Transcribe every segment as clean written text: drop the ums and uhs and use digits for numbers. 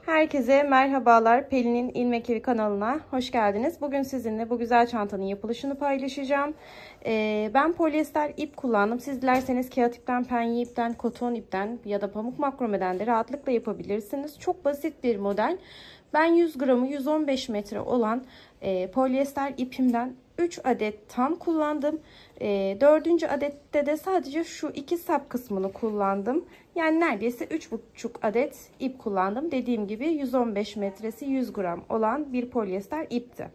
Herkese merhabalar. Pelin'in İlmek Evi kanalına hoş geldiniz. Bugün sizinle bu güzel çantanın yapılışını paylaşacağım. Ben polyester ip kullandım. Siz dilerseniz kağıt ipten, penye ipten, koton ipten ya da pamuk makromeden de rahatlıkla yapabilirsiniz. Çok basit bir model. Ben 100 gramı 115 metre olan polyester ipimden 3 adet tam kullandım. 4. adette de sadece şu iki sap kısmını kullandım. Yani neredeyse 3,5 adet ip kullandım. Dediğim gibi 115 metresi 100 gram olan bir polyester ipti.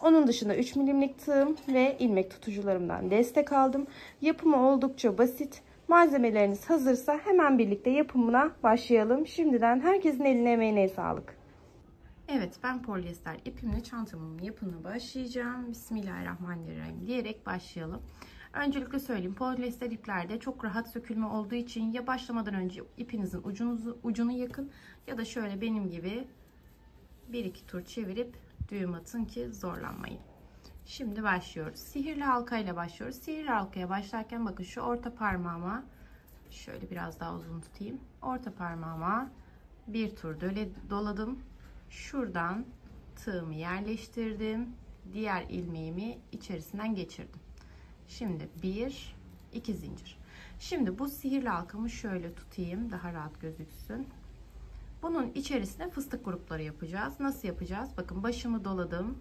Onun dışında 3 milimlik tığım ve ilmek tutucularımdan destek aldım. Yapımı oldukça basit. Malzemeleriniz hazırsa hemen birlikte yapımına başlayalım. Şimdiden herkesin eline emeğine sağlık. Evet, ben polyester ipimle çantamın yapımına başlayacağım. Bismillahirrahmanirrahim diyerek başlayalım. Öncelikle söyleyeyim, polyester iplerde çok rahat sökülme olduğu için ya başlamadan önce ipinizin ucunu yakın ya da şöyle benim gibi 1-2 tur çevirip düğüm atın ki zorlanmayın. Şimdi başlıyoruz. Sihirli halka ile başlıyoruz. Sihirli halkaya başlarken bakın şu orta parmağıma şöyle biraz daha uzun tutayım. Orta parmağıma bir tur doladım. Şuradan tığımı yerleştirdim. Diğer ilmeğimi içerisinden geçirdim. Şimdi 1-2 zincir. Şimdi bu sihirli halkamı şöyle tutayım, daha rahat gözüksün. Bunun içerisine fıstık grupları yapacağız. Nasıl yapacağız? Bakın başımı doladım.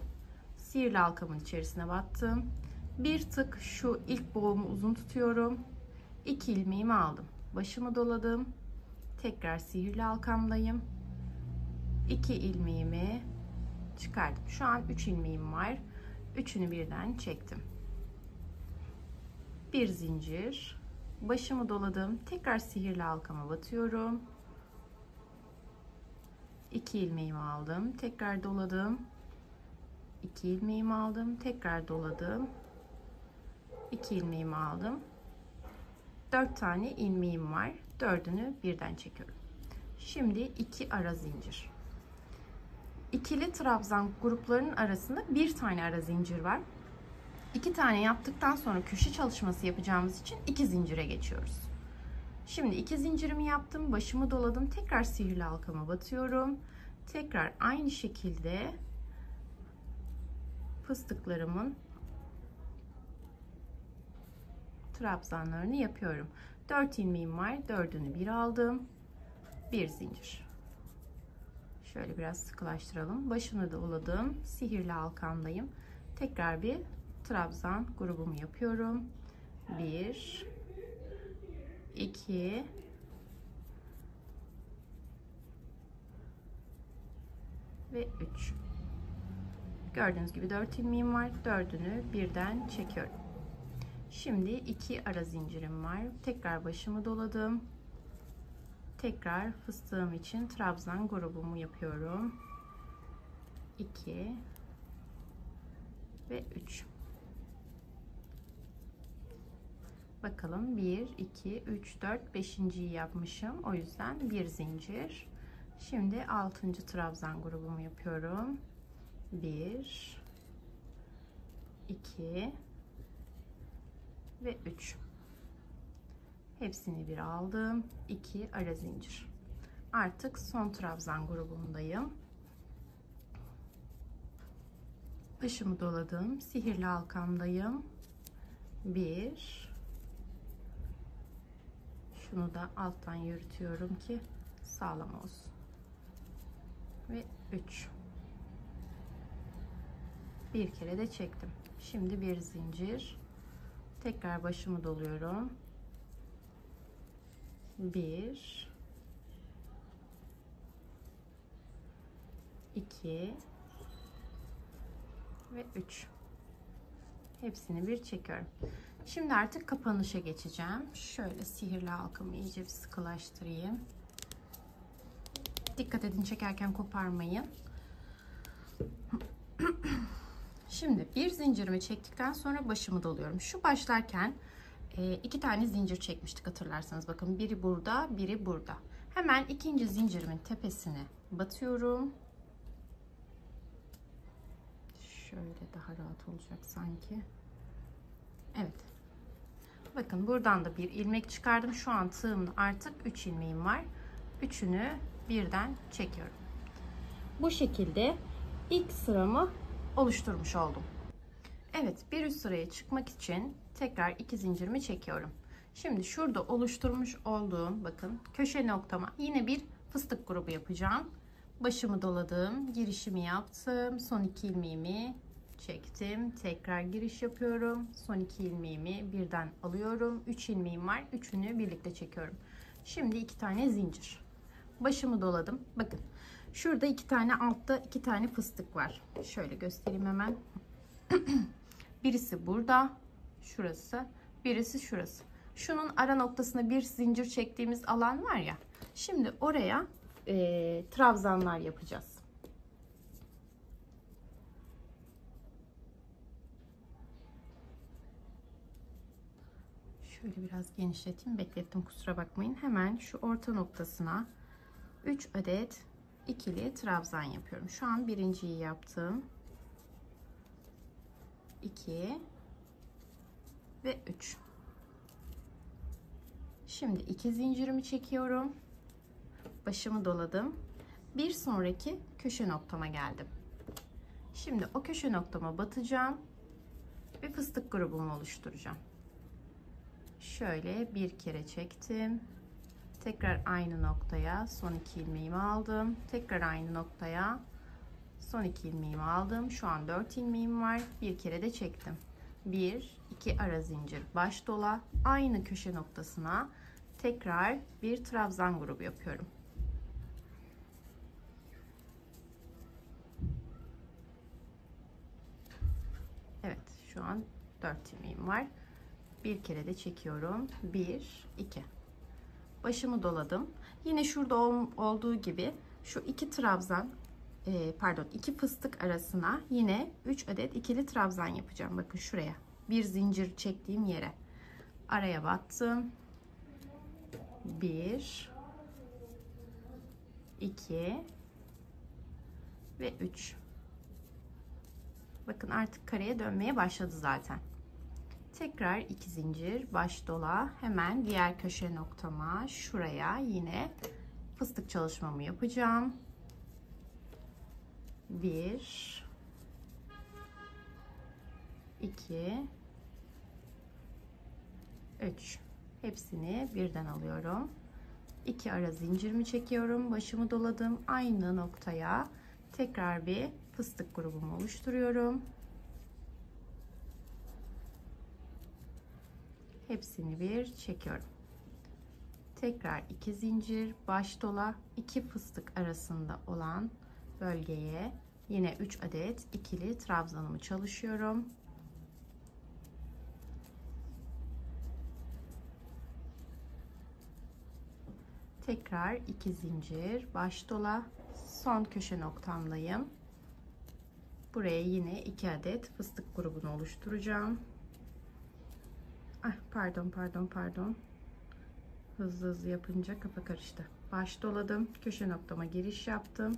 Sihirli halkamın içerisine battım. Bir tık şu ilk boğumu uzun tutuyorum. 2 ilmeğimi aldım. Başımı doladım. Tekrar sihirli halkamdayım. 2 ilmeğimi çıkardım. Şu an 3 ilmeğim var. Üçünü birden çektim. Bir zincir, başımı doladım, tekrar sihirli halkama batıyorum. 2 ilmeğimi aldım, tekrar doladım. 2 ilmeğimi aldım, tekrar doladım. 2 ilmeğimi aldım. 4 tane ilmeğim var. 4'ünü birden çekiyorum. Şimdi 2 ara zincir. İkili trabzan gruplarının arasında bir tane ara zincir var. 2 tane yaptıktan sonra köşe çalışması yapacağımız için 2 zincire geçiyoruz. Şimdi 2 zincirimi yaptım, başımı doladım, tekrar sihirli halkama batıyorum. Tekrar aynı şekilde fıstıklarımın trabzanlarını yapıyorum. 4 ilmeğim var, 4'ünü bir aldım. Bir zincir. Şöyle biraz sıkılaştıralım. Başımı doladım, sihirli halkamdayım. Tekrar bir trabzan grubumu yapıyorum. 1 2 ve 3. Gördüğünüz gibi 4 ilmeğim var. 4'ünü birden çekiyorum. Şimdi 2 ara zincirim var. Tekrar başımı doladım. Tekrar fıstığım için trabzan grubumu yapıyorum. 2 ve 3. Bakalım 1 2 3 4 5.'yi yapmışım. O yüzden bir zincir. Şimdi 6. trabzan grubumu yapıyorum. 1 2 ve 3. Hepsini bir aldım. 2 ara zincir. Artık son trabzan grubundayım. Başımı doladım. Sihirli halkamdayım. 1. Şunu da alttan yürütüyorum ki sağlam olsun. Ve 3. Bir kere de çektim. Şimdi bir zincir. Tekrar başımı doluyorum. 1 2 ve 3. Hepsini bir çekiyorum. Şimdi artık kapanışa geçeceğim. Şöyle sihirli halkamı iyice bir sıkılaştırayım. Dikkat edin, çekerken koparmayın. Şimdi bir zincirimi çektikten sonra başımı doluyorum. Şu başlarken 2 tane zincir çekmiştik hatırlarsanız. Bakın biri burada, biri burada. Hemen ikinci zincirimin tepesine batıyorum. Şöyle daha rahat olacak sanki. Evet. Bakın buradan da bir ilmek çıkardım. Şu an tığımda artık 3 ilmeğim var. Üçünü birden çekiyorum. Bu şekilde ilk sıramı oluşturmuş oldum. Evet, bir üst sıraya çıkmak için tekrar 2 zincirimi çekiyorum. Şimdi şurada oluşturmuş olduğum, bakın, köşe noktama yine bir fıstık grubu yapacağım. Başımı doladım, girişimi yaptım, son 2 ilmeğimi çektim, tekrar giriş yapıyorum, son 2 ilmeğimi birden alıyorum, 3 ilmeğim var, üçünü birlikte çekiyorum. Şimdi 2 tane zincir, başımı doladım. Bakın şurada 2 tane, altta 2 tane fıstık var. Şöyle göstereyim hemen. Birisi burada, şurası, birisi şurası. Şunun ara noktasına bir zincir çektiğimiz alan var ya, şimdi oraya trabzanlar yapacağız. Şöyle biraz genişleteyim, beklettim, kusura bakmayın. Hemen şu orta noktasına 3 adet ikili trabzan yapıyorum. Şu an birinciyi yaptım. 2 ve 3. Şimdi 2 zincirimi çekiyorum. Başımı doladım. Bir sonraki köşe noktama geldim. Şimdi o köşe noktama batacağım ve fıstık grubumu oluşturacağım. Şöyle bir kere çektim. Tekrar aynı noktaya son 2 ilmeğimi aldım. Tekrar aynı noktaya son 2 ilmeğimi aldım. Şu an 4 ilmeğim var. Bir kere de çektim. 1, 2 ara zincir, baş dola, aynı köşe noktasına tekrar bir trabzan grubu yapıyorum. Evet, şu an 4 ilmeğim var. Bir kere de çekiyorum. 1, 2. Başımı doladım. Yine şurada olduğu gibi şu iki trabzan, iki fıstık arasına yine 3 adet ikili trabzan yapacağım. Bakın şuraya. Bir zincir çektiğim yere. Araya battım. 1, 2 ve 3. Bakın artık kareye dönmeye başladı zaten. Tekrar 2 zincir, baş dola, hemen diğer köşe noktama, şuraya yine fıstık çalışmamı yapacağım. 1, 2, 3. Hepsini birden alıyorum. 2 ara zincirimi çekiyorum, başımı doladım, aynı noktaya tekrar bir fıstık grubumu oluşturuyorum. Hepsini bir çekiyorum. Tekrar 2 zincir, baş dola, 2 fıstık arasında olan bölgeye yine 3 adet ikili trabzanımı çalışıyorum. Tekrar 2 zincir, baş dola, son köşe noktamdayım. Buraya yine 2 adet fıstık grubunu oluşturacağım. Pardon. Hızlı yapınca kafa karıştı. Baş doladım. Köşe noktama giriş yaptım.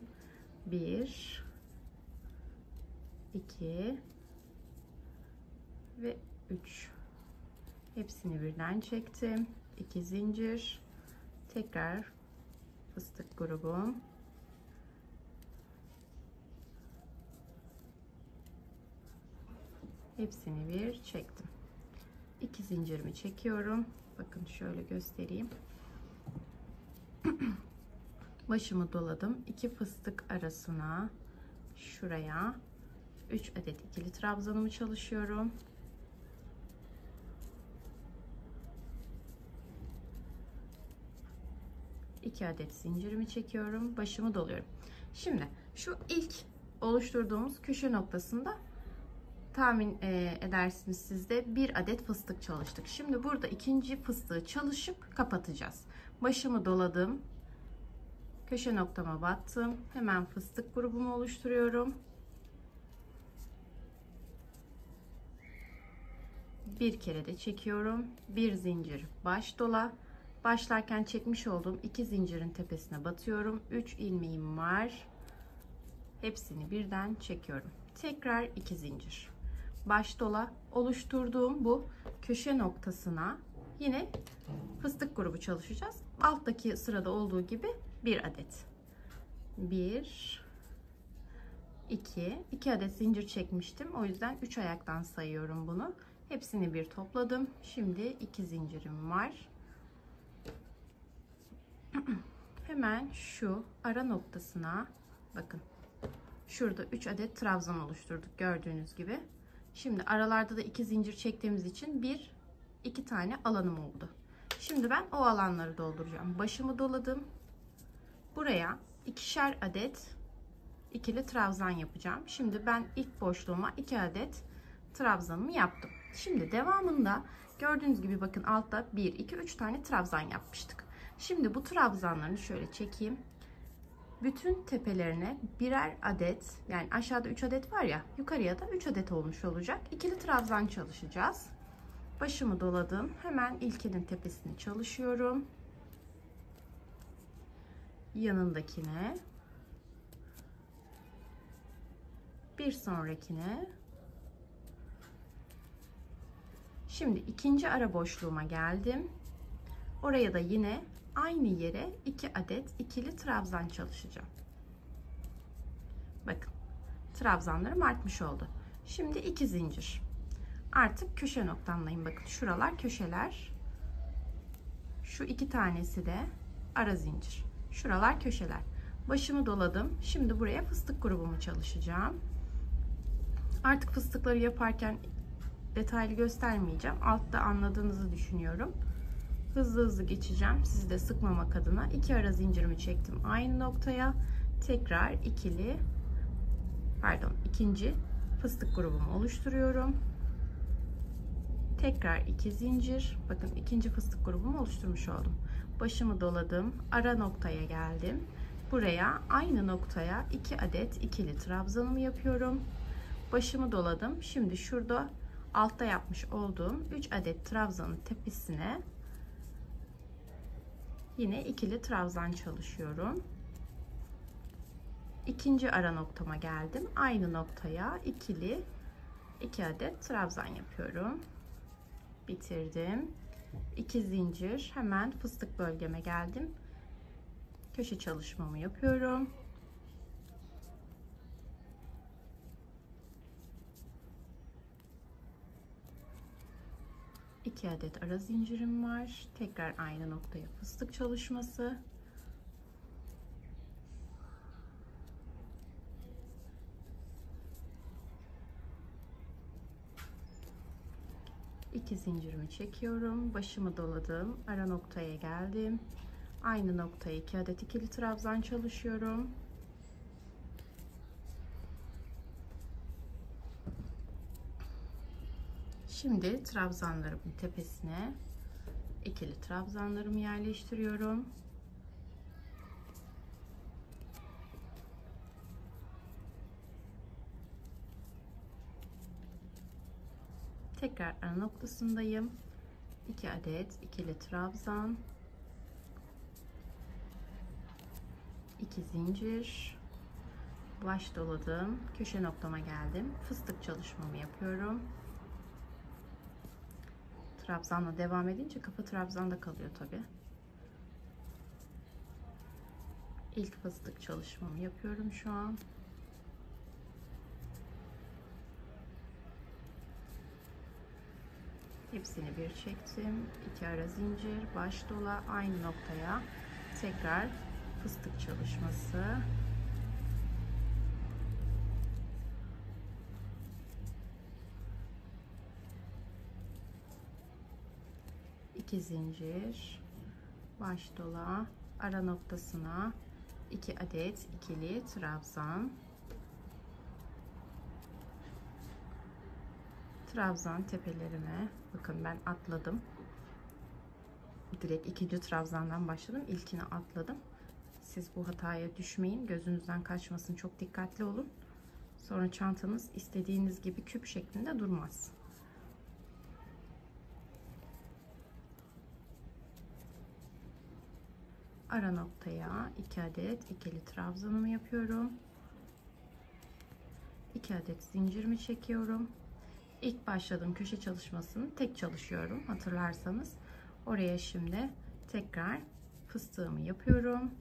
1, 2 ve 3. Hepsini birden çektim. 2 zincir. Tekrar fıstık grubum. Hepsini bir çektim. 2 zincirimi çekiyorum. Bakın şöyle göstereyim. Başımı doladım. 2 fıstık arasına şuraya 3 adet ikili trabzanımı çalışıyorum. İki adet zincirimi çekiyorum. Başımı doluyorum. Şimdi şu ilk oluşturduğumuz köşe noktasında tahmin edersiniz siz de, bir adet fıstık çalıştık. Şimdi burada ikinci fıstığı çalışıp kapatacağız. Başımı doladım. Köşe noktama battım. Hemen fıstık grubumu oluşturuyorum. Bir kere de çekiyorum. Bir zincir, baş dola. Başlarken çekmiş olduğum 2 zincirin tepesine batıyorum. 3 ilmeğim var. Hepsini birden çekiyorum. Tekrar 2 zincir. Baş dola, oluşturduğum bu köşe noktasına yine fıstık grubu çalışacağız. Alttaki sırada olduğu gibi bir adet. 1, 2 adet zincir çekmiştim. O yüzden 3 ayaktan sayıyorum bunu. Hepsini bir topladım. Şimdi 2 zincirim var. Hemen şu ara noktasına bakın. Şurada 3 adet trabzan oluşturduk gördüğünüz gibi. Şimdi aralarda da 2 zincir çektiğimiz için 2 tane alanım oldu. Şimdi ben o alanları dolduracağım. Başımı doladım. Buraya 2'şer adet ikili trabzan yapacağım. Şimdi ben ilk boşluğuma 2 adet trabzanımı yaptım. Şimdi devamında gördüğünüz gibi bakın altta 1, 2, 3 tane trabzan yapmıştık. Şimdi bu trabzanlarını şöyle çekeyim. Bütün tepelerine birer adet, yani aşağıda 3 adet var ya, yukarıya da 3 adet olmuş olacak. İkili trabzan çalışacağız. Başımı doladım. Hemen ilkinin tepesini çalışıyorum. Yanındakine, bir sonrakine. Şimdi ikinci ara boşluğuma geldim. Oraya da yine aynı yere 2 adet ikili trabzan çalışacağım. Bakın, trabzanlarım artmış oldu. Şimdi 2 zincir. Artık köşe noktamdayım. Bakın şuralar köşeler. Şu 2 tanesi de ara zincir. Şuralar köşeler. Başımı doladım. Şimdi buraya fıstık grubumu çalışacağım. Artık fıstıkları yaparken detaylı göstermeyeceğim. Altta anladığınızı düşünüyorum. Hızlı hızlı geçeceğim. Sizi de sıkmamak adına 2 ara zincirimi çektim aynı noktaya. Tekrar ikinci fıstık grubumu oluşturuyorum. Tekrar 2 zincir. Bakın ikinci fıstık grubumu oluşturmuş oldum. Başımı doladım. Ara noktaya geldim. Buraya aynı noktaya 2 adet ikili trabzanımı yapıyorum. Başımı doladım. Şimdi şurada altta yapmış olduğum 3 adet trabzanın tepesine yine ikili trabzan çalışıyorum. İkinci ara noktama geldim. Aynı noktaya 2 adet trabzan yapıyorum. Bitirdim. 2 zincir. Hemen fıstık bölgeme geldim. Köşe çalışmamı yapıyorum. İki adet ara zincirim var. Tekrar aynı noktaya fıstık çalışması. İki zincirimi çekiyorum. Başımı doladım. Ara noktaya geldim. Aynı noktaya 2 adet ikili trabzan çalışıyorum. Şimdi trabzanlarımın tepesine ikili trabzanlarımı yerleştiriyorum. Tekrar ara noktasındayım. 2 adet ikili trabzan, 2 zincir, baş doladım, köşe noktama geldim, fıstık çalışmamı yapıyorum. Trabzanla devam edince kafa trabzanda kalıyor tabi. İlk fıstık çalışmamı yapıyorum şu an. Hepsini bir çektim. 2 ara zincir, baş dola, aynı noktaya tekrar fıstık çalışması. İki zincir, baş dola, ara noktasına 2 adet ikili trabzan. Trabzan tepelerime bakın, ben atladım. Direkt ikinci trabzandan başladım. İlkini atladım. Siz bu hataya düşmeyin. Gözünüzden kaçmasın. Çok dikkatli olun. Sonra çantanız istediğiniz gibi küp şeklinde durmaz. Ara noktaya 2 adet ikili trabzanımı yapıyorum. 2 adet zincirimi çekiyorum. İlk başladığım köşe çalışmasını tek çalışıyorum, hatırlarsanız. Oraya şimdi tekrar fıstığımı yapıyorum.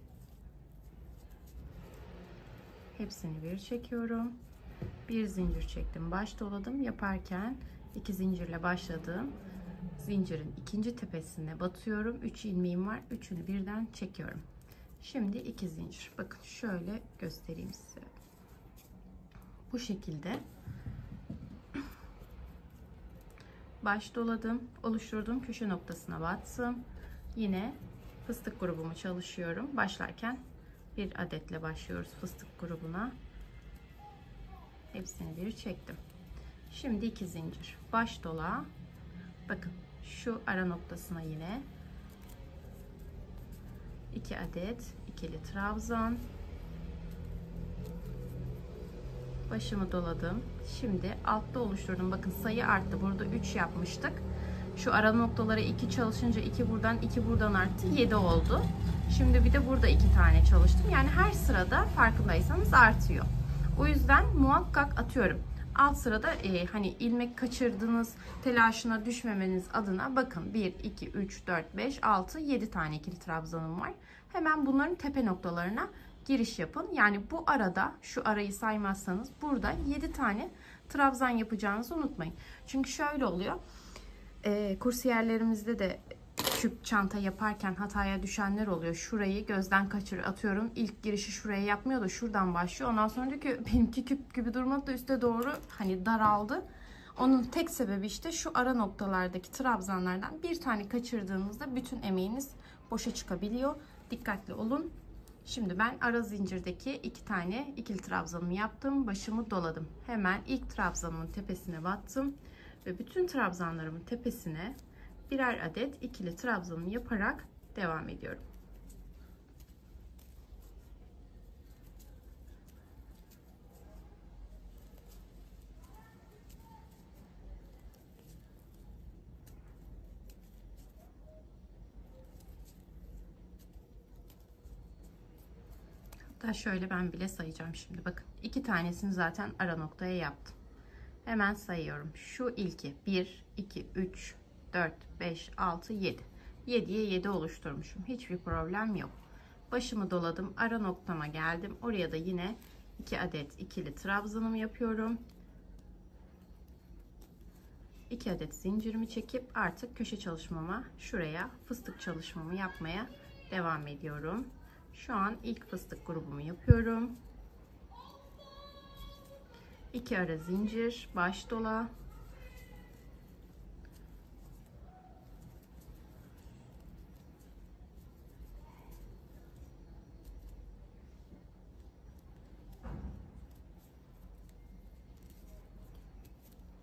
Hepsini bir çekiyorum. Bir zincir çektim, baş doladım. Yaparken 2 zincirle başladığım zincirin ikinci tepesine batıyorum. 3 ilmeğim var. Üçünü birden çekiyorum. Şimdi 2 zincir. Bakın şöyle göstereyim size. Bu şekilde baş doladım, oluşturduğum köşe noktasına battım. Yine fıstık grubumu çalışıyorum. Başlarken bir adetle başlıyoruz fıstık grubuna. Hepsini bir çektim. Şimdi 2 zincir. Baş dola. Bakın şu ara noktasına yine 2 adet ikili trabzan. Başımı doladım. Şimdi altta oluşturdum. Bakın sayı arttı. Burada 3 yapmıştık. Şu ara noktalara 2 çalışınca 2 buradan 2 buradan arttı. 7 oldu. Şimdi bir de burada 2 tane çalıştım. Yani her sırada farkındaysanız artıyor. O yüzden muhakkak atıyorum. Alt sırada hani ilmek kaçırdığınız telaşına düşmemeniz adına bakın 1, 2, 3, 4, 5, 6, 7 tane ikili trabzanım var. Hemen bunların tepe noktalarına giriş yapın. Yani bu arada şu arayı saymazsanız burada 7 tane trabzan yapacağınızı unutmayın. Çünkü şöyle oluyor. Kursiyerlerimizde de küp çanta yaparken hataya düşenler oluyor. Şurayı gözden kaçırıyor. Atıyorum ilk girişi şuraya yapmıyor da şuradan başlıyor. Ondan sonra diyor ki benimki küp gibi durmadı da üste doğru hani daraldı. Onun tek sebebi işte şu ara noktalardaki trabzanlardan bir tane kaçırdığınızda bütün emeğiniz boşa çıkabiliyor. Dikkatli olun. Şimdi ben ara zincirdeki 2 tane ikili trabzanımı yaptım. Başımı doladım. Hemen ilk trabzanımın tepesine battım. Ve bütün trabzanlarımın tepesine birer adet ikili trabzanımı yaparak devam ediyorum. Hatta şöyle ben bile sayacağım şimdi. Bakın 2 tanesini zaten ara noktaya yaptım. Hemen sayıyorum. Şu ilki 1, 2, 3, 4, 5, 6, 7. 7'ye 7 oluşturmuşum. Hiçbir problem yok. Başımı doladım. Ara noktama geldim. Oraya da yine 2 adet ikili trabzanımı yapıyorum. 2 adet zincirimi çekip artık köşe çalışmama, şuraya fıstık çalışmamı yapmaya devam ediyorum. Şu an ilk fıstık grubumu yapıyorum. 2 ara zincir, baş dola.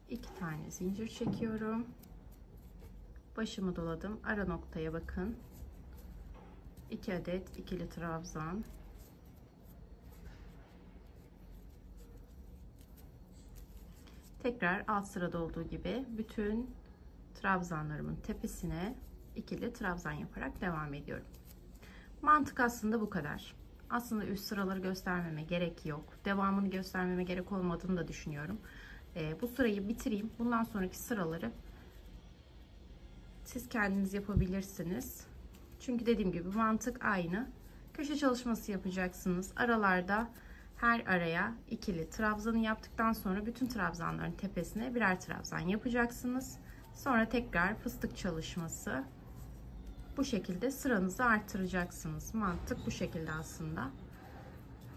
İki tane zincir çekiyorum. Başımı doladım. Ara noktaya bakın. 2 adet ikili trabzan. Tekrar alt sırada olduğu gibi bütün trabzanlarımın tepesine ikili trabzan yaparak devam ediyorum. Mantık aslında bu kadar. Aslında üst sıraları göstermeme gerek yok. Devamını göstermeme gerek olmadığını da düşünüyorum. Bu sırayı bitireyim. Bundan sonraki sıraları siz kendiniz yapabilirsiniz. Çünkü dediğim gibi mantık aynı. Köşe çalışması yapacaksınız. Aralarda her araya ikili trabzanı yaptıktan sonra bütün trabzanların tepesine birer trabzan yapacaksınız. Sonra tekrar fıstık çalışması. Bu şekilde sıranızı arttıracaksınız. Mantık bu şekilde aslında.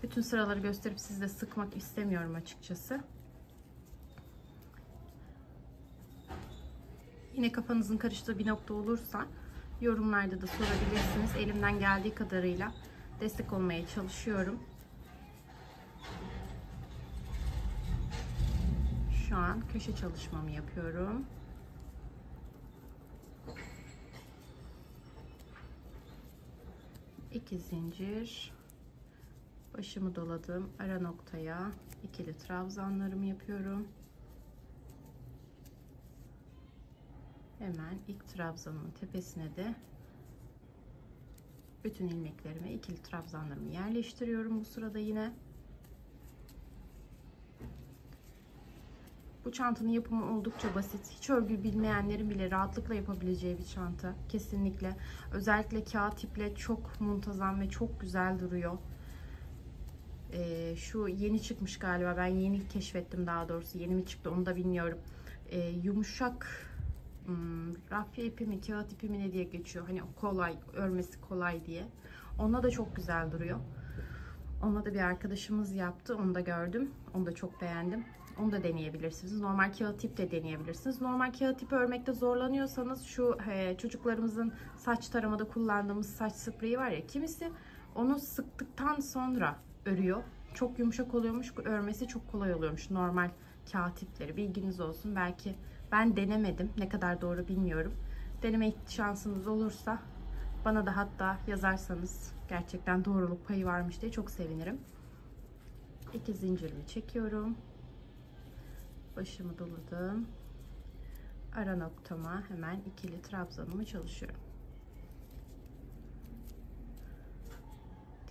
Bütün sıraları gösterip sizde sıkmak istemiyorum açıkçası. Yine kafanızın karıştığı bir nokta olursa yorumlarda da sorabilirsiniz. Elimden geldiği kadarıyla destek olmaya çalışıyorum. Şu an köşe çalışmamı yapıyorum. İki zincir. Başımı doladım. Ara noktaya ikili trabzanlarımı yapıyorum. Hemen ilk trabzanımın tepesine de bütün ilmeklerime ikili trabzanlarımı yerleştiriyorum bu sırada yine. Bu çantanın yapımı oldukça basit. Hiç örgü bilmeyenlerin bile rahatlıkla yapabileceği bir çanta. Kesinlikle. Özellikle kağıt iple çok muntazam ve çok güzel duruyor. Şu yeni çıkmış galiba. Ben yeni keşfettim daha doğrusu. Yeni mi çıktı onu da bilmiyorum. Yumuşak rafya ipi mi, kağıt ipi mi ne diye geçiyor. Hani kolay, örmesi kolay diye. Onunla da çok güzel duruyor. Onunla da bir arkadaşımız yaptı. Onu da gördüm. Onu da çok beğendim. Onu da deneyebilirsiniz. Normal kağıt ip de deneyebilirsiniz. Normal kağıt ip örmekte zorlanıyorsanız şu çocuklarımızın saç taramada kullandığımız saç spreyi var ya, kimisi onu sıktıktan sonra örüyor. Çok yumuşak oluyormuş. Örmesi çok kolay oluyormuş normal kağıt ipleri. Bilginiz olsun. Belki ben denemedim. Ne kadar doğru bilmiyorum. Deneme şansınız olursa bana da hatta yazarsanız gerçekten doğruluk payı varmış diye çok sevinirim. 2 zincirimi çekiyorum. Başımı doladım. Ara noktama hemen ikili trabzanımı çalışıyorum.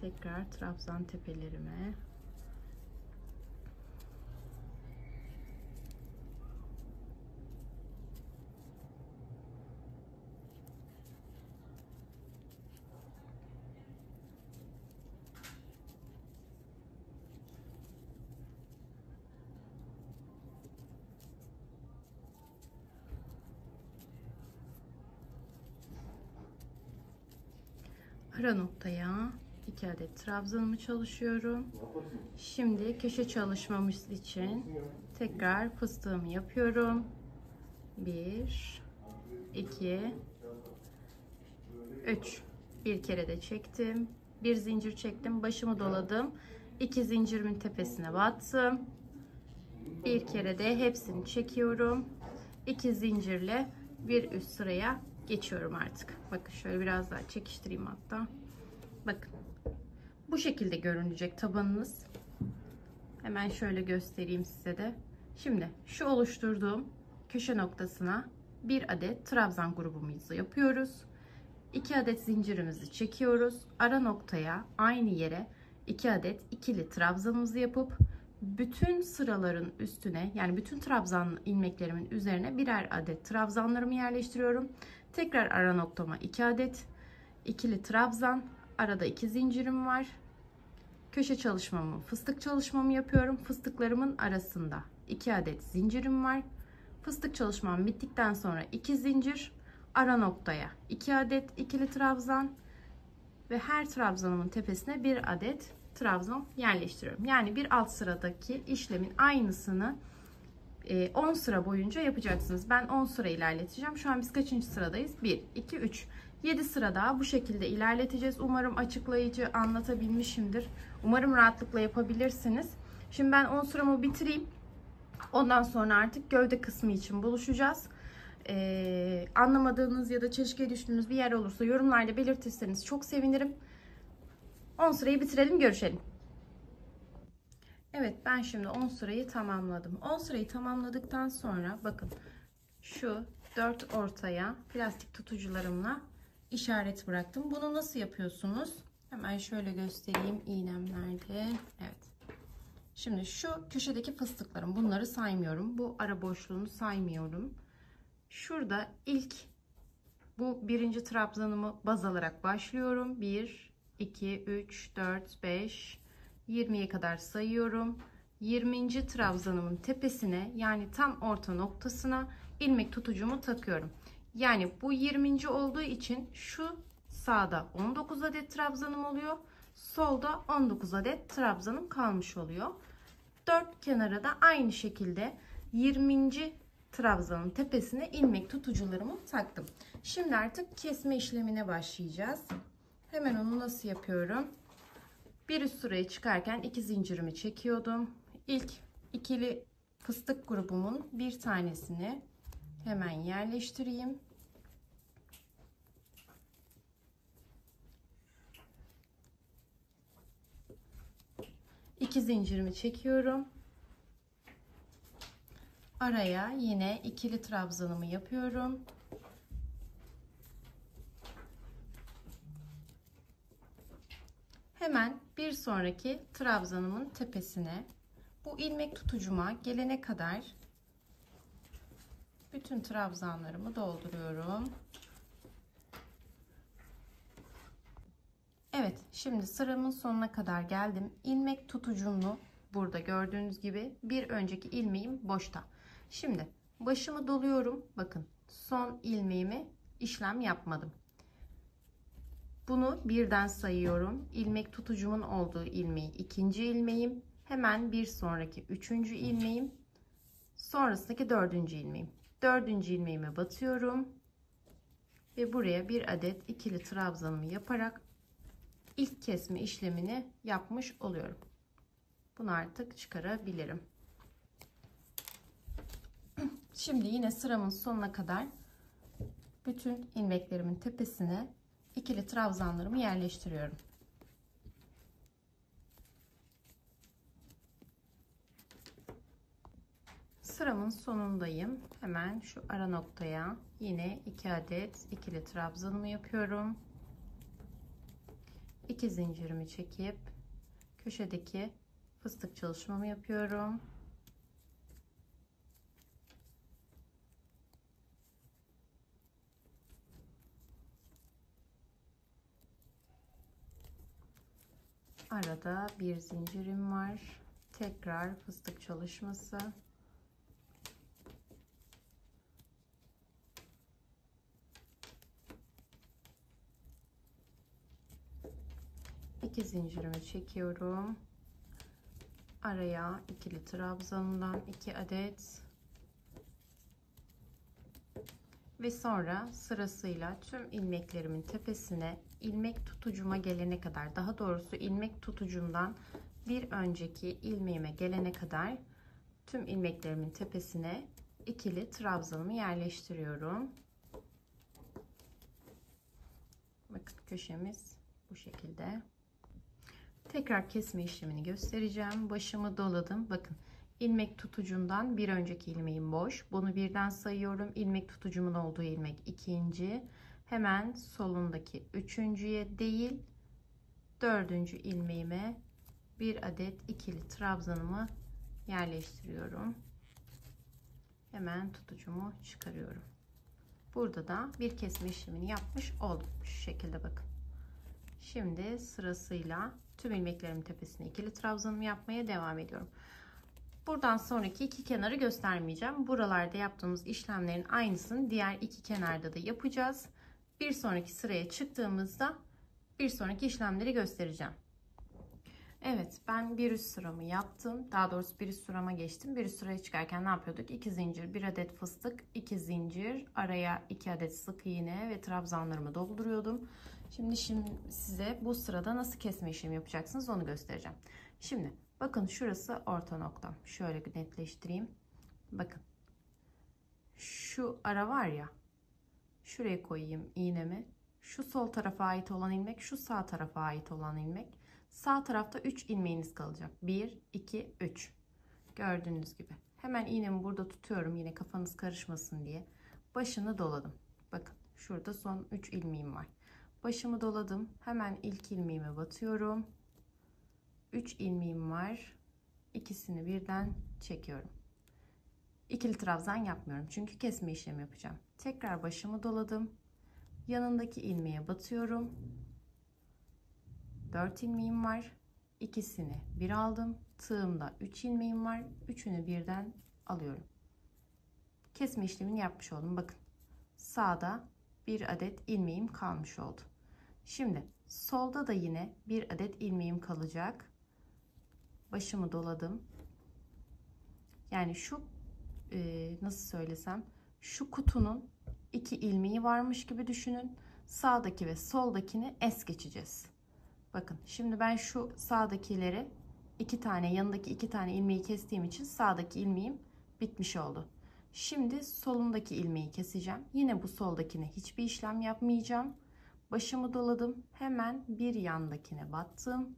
Tekrar trabzan tepelerime. Ara noktaya 2 adet trabzanımı çalışıyorum. Şimdi köşe çalışmamız için tekrar fıstığımı yapıyorum. 1 2 3 bir kere de çektim. Bir zincir çektim. Başımı doladım. 2 zincirimin tepesine battım. Bir kere de hepsini çekiyorum. 2 zincirle bir üst sıraya geçiyorum artık. Bakın şöyle biraz daha çekiştireyim hatta. Bakın. Bu şekilde görünecek tabanınız. Hemen şöyle göstereyim size de. Şimdi şu oluşturduğum köşe noktasına bir adet trabzan grubumuzu yapıyoruz. 2 adet zincirimizi çekiyoruz. Ara noktaya aynı yere 2 adet ikili trabzanımızı yapıp bütün sıraların üstüne, yani bütün trabzan ilmeklerimin üzerine birer adet trabzanlarımı yerleştiriyorum. Tekrar ara noktama 2 adet ikili trabzan, arada 2 zincirim var. Köşe çalışmamı, fıstık çalışmamı yapıyorum. Fıstıklarımın arasında 2 adet zincirim var. Fıstık çalışmam bittikten sonra 2 zincir, ara noktaya 2 adet ikili trabzan ve her trabzanımın tepesine bir adet trabzan yerleştiriyorum. Yani bir alt sıradaki işlemin aynısını 10 sıra boyunca yapacaksınız. Ben 10 sıra ilerleteceğim. Şu an biz kaçıncı sıradayız? 1, 2, 3. 7 sıra daha bu şekilde ilerleteceğiz. Umarım açıklayıcı anlatabilmişimdir. Umarım rahatlıkla yapabilirsiniz. Şimdi ben 10 sıramı bitireyim. Ondan sonra artık gövde kısmı için buluşacağız. Anlamadığınız ya da çelişkiye düştüğünüz bir yer olursa yorumlarda belirtirseniz çok sevinirim. 10 sırayı bitirelim, görüşelim. Evet, ben şimdi 10 sırayı tamamladım. 10 sırayı tamamladıktan sonra bakın şu 4 ortaya plastik tutucularımla işaret bıraktım. Bunu nasıl yapıyorsunuz? Hemen şöyle göstereyim iğnemlerde. Evet. Şimdi şu köşedeki fıstıklarım, bunları saymıyorum. Bu ara boşluğunu saymıyorum. Şurada ilk bu birinci trabzanımı baz alarak başlıyorum. 1, 2, 3, 4, 5, 20'ye kadar sayıyorum. 20. trabzanımın tepesine, yani tam orta noktasına ilmek tutucumu takıyorum. Yani bu 20. olduğu için şu sağda 19 adet trabzanım oluyor. Solda 19 adet trabzanım kalmış oluyor. 4 kenara da aynı şekilde 20. trabzanın tepesine ilmek tutucularımı taktım. Şimdi artık kesme işlemine başlayacağız. Hemen onu nasıl yapıyorum? Bir üst sıraya çıkarken 2 zincirimi çekiyordum. İlk ikili fıstık grubumun bir tanesini hemen yerleştireyim. İki zincirimi çekiyorum. Araya yine ikili trabzanımı yapıyorum. Hemen bir sonraki trabzanımın tepesine bu ilmek tutucuma gelene kadar bütün trabzanlarımı dolduruyorum. Evet, Şimdi sıramın sonuna kadar geldim. İlmek tutucumlu burada gördüğünüz gibi, bir önceki ilmeğim boşta. Şimdi başımı doluyorum. Bakın, son ilmeğimi işlem yapmadım. Bunu birden sayıyorum. İlmek tutucumun olduğu ilmeği ikinci ilmeğim. Hemen bir sonraki üçüncü ilmeğim. Sonrasındaki dördüncü ilmeğim. Dördüncü ilmeğime batıyorum. Ve buraya bir adet ikili trabzanımı yaparak ilk kesme işlemini yapmış oluyorum. Bunu artık çıkarabilirim. Şimdi yine sıramın sonuna kadar bütün ilmeklerimin tepesine ikili trabzanlarımı yerleştiriyorum. Sıramın sonundayım. Hemen şu ara noktaya yine 2 adet ikili trabzanımı yapıyorum. 2 zincirimi çekip köşedeki fıstık çalışmamı yapıyorum. Arada bir zincirim var. Tekrar fıstık çalışması. İki zincirimi çekiyorum. Araya ikili trabzanından 2 adet ve sonra sırasıyla tüm ilmeklerimin tepesine ilmek tutucuma gelene kadar, daha doğrusu ilmek tutucumdan bir önceki ilmeğime gelene kadar tüm ilmeklerimin tepesine ikili trabzanımı yerleştiriyorum. Bakın, köşemiz bu şekilde. Tekrar kesme işlemini göstereceğim. Başımı doladım. Bakın, ilmek tutucumdan bir önceki ilmeğim boş. Bunu birden sayıyorum. İlmek tutucumun olduğu ilmek ikinci. Hemen solundaki üçüncüye değil, dördüncü ilmeğime bir adet ikili trabzanımı yerleştiriyorum. Hemen tutucumu çıkarıyorum. Burada da bir kesme işlemini yapmış oldum. Şu şekilde bakın. Şimdi sırasıyla tüm ilmeklerimin tepesine ikili trabzanımı yapmaya devam ediyorum. Buradan sonraki iki kenarı göstermeyeceğim. Buralarda yaptığımız işlemlerin aynısını diğer iki kenarda da yapacağız. Bir sonraki sıraya çıktığımızda bir sonraki işlemleri göstereceğim. Evet, ben bir üst sıramı yaptım. Daha doğrusu bir üst sırama geçtim. Bir üst sıraya çıkarken ne yapıyorduk? 2 zincir, 1 adet fıstık, 2 zincir, araya 2 adet sık iğne ve trabzanlarımı dolduruyordum. Şimdi size bu sırada nasıl kesme işlemi yapacaksınız onu göstereceğim. Şimdi bakın, şurası orta noktam. Şöyle netleştireyim. Bakın, şu ara var ya, şuraya koyayım iğnemi. Şu sol tarafa ait olan ilmek, şu sağ tarafa ait olan ilmek. Sağ tarafta 3 ilmeğiniz kalacak. 1, 2, 3. Gördüğünüz gibi. Hemen iğnemi burada tutuyorum, yine kafanız karışmasın diye. Başını doladım. Bakın, şurada son 3 ilmeğim var. Başımı doladım. Hemen ilk ilmeğime batıyorum. 3 ilmeğim var. İkisini birden çekiyorum. İkili trabzan yapmıyorum çünkü kesme işlemi yapacağım. Tekrar başımı doladım. Yanındaki ilmeğe batıyorum. 4 ilmeğim var. İkisini bir aldım. Tığımda 3 ilmeğim var. Üçünü birden alıyorum. Kesme işlemini yapmış oldum. Bakın, sağda bir adet ilmeğim kalmış oldu. Şimdi solda da yine bir adet ilmeğim kalacak. Başımı doladım. Yani şu nasıl söylesem, şu kutunun 2 ilmeği varmış gibi düşünün. Sağdaki ve soldakini es geçeceğiz. Bakın, şimdi ben şu sağdakileri 2 tane, yanındaki 2 tane ilmeği kestiğim için sağdaki ilmeğim bitmiş oldu. Şimdi solundaki ilmeği keseceğim. Yine bu soldakine hiçbir işlem yapmayacağım. Başımı doladım. Hemen bir yandakine battım.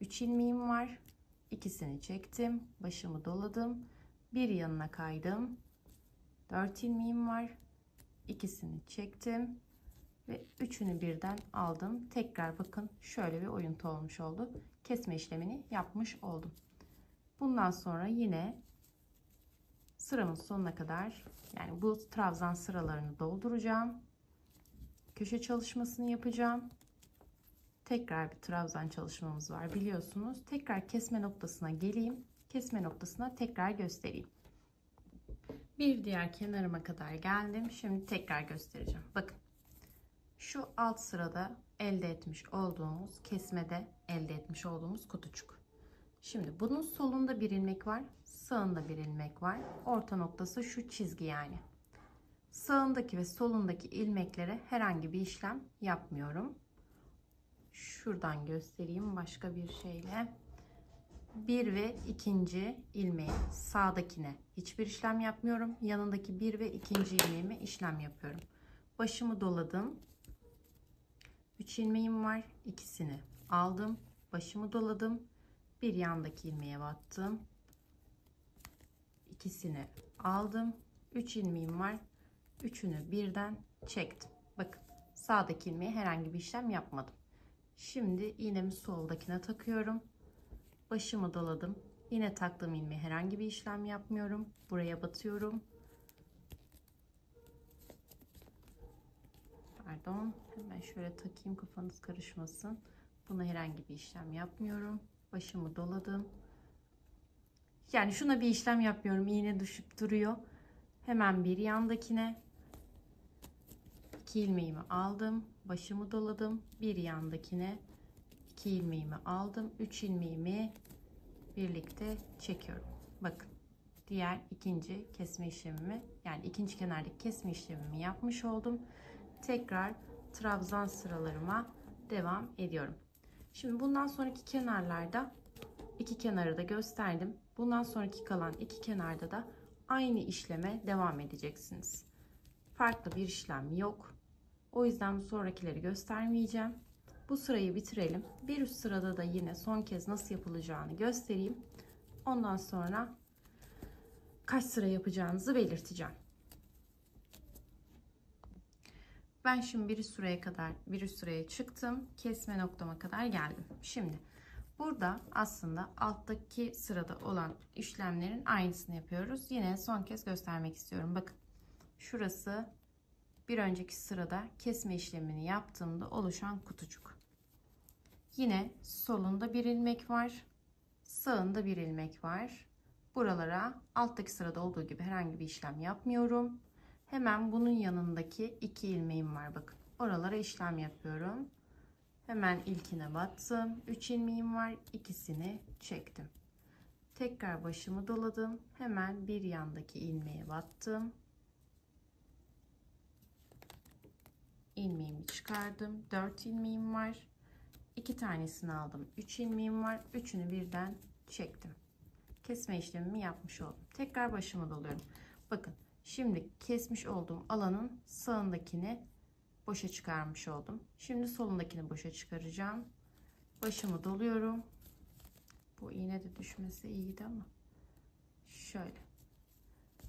3 ilmeğim var. İkisini çektim. Başımı doladım. Bir yanına kaydım. 4 ilmeğim var. İkisini çektim ve üçünü birden aldım. Tekrar bakın, şöyle bir oyuntu olmuş oldu. Kesme işlemini yapmış oldum. Bundan sonra yine sıramın sonuna kadar, yani bu trabzan sıralarını dolduracağım. Köşe çalışmasını yapacağım. tekrar bir trabzan çalışmamız var biliyorsunuz. Tekrar kesme noktasına geleyim. Kesme noktasına tekrar göstereyim. Bir diğer kenarıma kadar geldim. Şimdi tekrar göstereceğim. Bakın. Şu alt sırada elde etmiş olduğumuz, kesmede elde etmiş olduğumuz kutucuk. Şimdi bunun solunda bir ilmek var. Sağında bir ilmek var. Orta noktası şu çizgi yani. Sağındaki ve solundaki ilmeklere herhangi bir işlem yapmıyorum. Şuradan göstereyim başka bir şeyle. Bir ve ikinci ilmeği sağdakine hiçbir işlem yapmıyorum. Yanındaki bir ve ikinci ilmeğime işlem yapıyorum. Başımı doladım. 3 ilmeğim var. İkisini aldım. Başımı doladım. Bir yandaki ilmeğe battım. İkisini aldım. 3 ilmeğim var. Üçünü birden çektim. Bakın sağdaki ilmeğe herhangi bir işlem yapmadım. Şimdi iğnemi soldakine takıyorum. Başımı doladım. Yine taktığım ilmeğe herhangi bir işlem yapmıyorum. Buraya batıyorum. Pardon. Hemen şöyle takayım kafanız karışmasın. Buna herhangi bir işlem yapmıyorum. Başımı doladım. Yani şuna bir işlem yapmıyorum. İğne düşüp duruyor. Hemen bir yandakine 2 ilmeğimi aldım. Başımı doladım. Bir yandakine 2 ilmeğimi aldım. 3 ilmeğimi birlikte çekiyorum. Bakın. Diğer ikinci kesme işlemimi, yani ikinci kenardaki kesme işlemimi yapmış oldum. Tekrar trabzan sıralarıma devam ediyorum. Şimdi bundan sonraki kenarlarda iki kenarı da gösterdim. Bundan sonraki kalan iki kenarda da aynı işleme devam edeceksiniz. Farklı bir işlem yok. O yüzden bu sonrakileri göstermeyeceğim. Bu sırayı bitirelim. Bir üst sırada da yine son kez nasıl yapılacağını göstereyim. Ondan sonra kaç sıra yapacağınızı belirteceğim. Ben şimdi bir üst sıraya çıktım. Kesme noktama kadar geldim. Şimdi burada aslında alttaki sırada olan işlemlerin aynısını yapıyoruz. Yine son kez göstermek istiyorum. Bakın şurası bir önceki sırada kesme işlemini yaptığımda oluşan kutucuk. Yine solunda bir ilmek var. Sağında bir ilmek var. Buralara alttaki sırada olduğu gibi herhangi bir işlem yapmıyorum. Hemen bunun yanındaki 2 ilmeğim var. Bakın oralara işlem yapıyorum. Hemen ilkine battım. 3 ilmeğim var. İkisini çektim. Tekrar başımı doladım. Hemen bir yandaki ilmeğe battım. İlmeğimi çıkardım. 4 ilmeğim var. 2 tanesini aldım. 3 ilmeğim var. Üçünü birden çektim. Kesme işlemimi yapmış oldum. Tekrar başımı doluyorum. Bakın şimdi kesmiş olduğum alanın sağındakini boşa çıkarmış oldum. Şimdi solundakini boşa çıkaracağım. Başımı doluyorum. Bu iğne de düşmesi iyiydi ama şöyle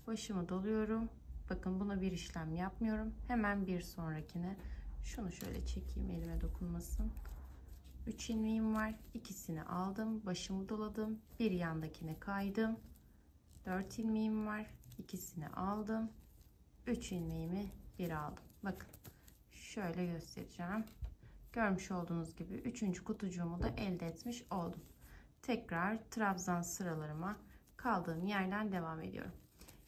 başımı doluyorum. Bakın buna bir işlem yapmıyorum. Hemen bir sonrakine şunu şöyle çekeyim, elime dokunmasın. 3 ilmeğim var. İkisini aldım. Başımı doladım. Bir yandakine kaydım. 4 ilmeğim var. İkisini aldım. 3 ilmeğimi bir aldım. Bakın şöyle göstereceğim. Görmüş olduğunuz gibi 3. kutucuğumu da elde etmiş oldum. Tekrar trabzan sıralarıma kaldığım yerden devam ediyorum.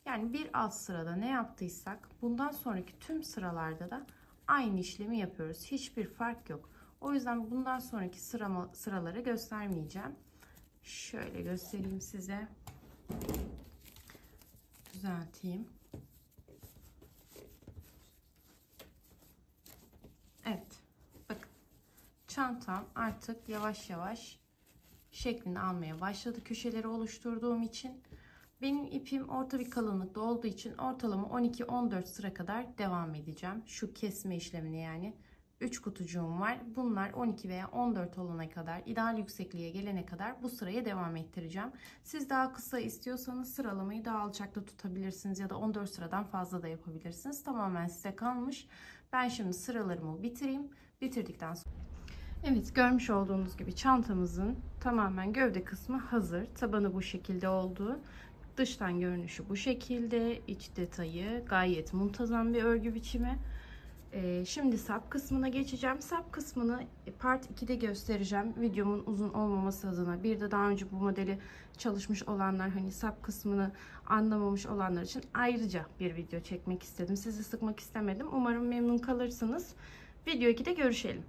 Yani bir alt sırada ne yaptıysak bundan sonraki tüm sıralarda da aynı işlemi yapıyoruz. Hiçbir fark yok. O yüzden bundan sonraki sıraları göstermeyeceğim. Şöyle göstereyim size. Düzelteyim. Evet. Bakın. Çantam artık yavaş yavaş şeklini almaya başladı. Köşeleri oluşturduğum için benim ipim orta bir kalınlıkta olduğu için ortalama 12-14 sıra kadar devam edeceğim. Şu kesme işlemini yani. 3 kutucuğum var. Bunlar 12 veya 14 olana kadar, ideal yüksekliğe gelene kadar bu sıraya devam ettireceğim. Siz daha kısa istiyorsanız sıralamayı daha alçakta tutabilirsiniz ya da 14 sıradan fazla da yapabilirsiniz. Tamamen size kalmış. Ben şimdi sıralarımı bitireyim. Bitirdikten sonra evet, görmüş olduğunuz gibi çantamızın tamamen gövde kısmı hazır. Tabanı bu şekilde oldu. Dıştan görünüşü bu şekilde. İç detayı gayet muntazam bir örgü biçimi. Şimdi sap kısmına geçeceğim. Sap kısmını part 2'de göstereceğim. Videomun uzun olmaması adına. Bir de daha önce bu modeli çalışmış olanlar, hani sap kısmını anlamamış olanlar için ayrıca bir video çekmek istedim. Sizi sıkmak istemedim. Umarım memnun kalırsınız. Video 2'de görüşelim.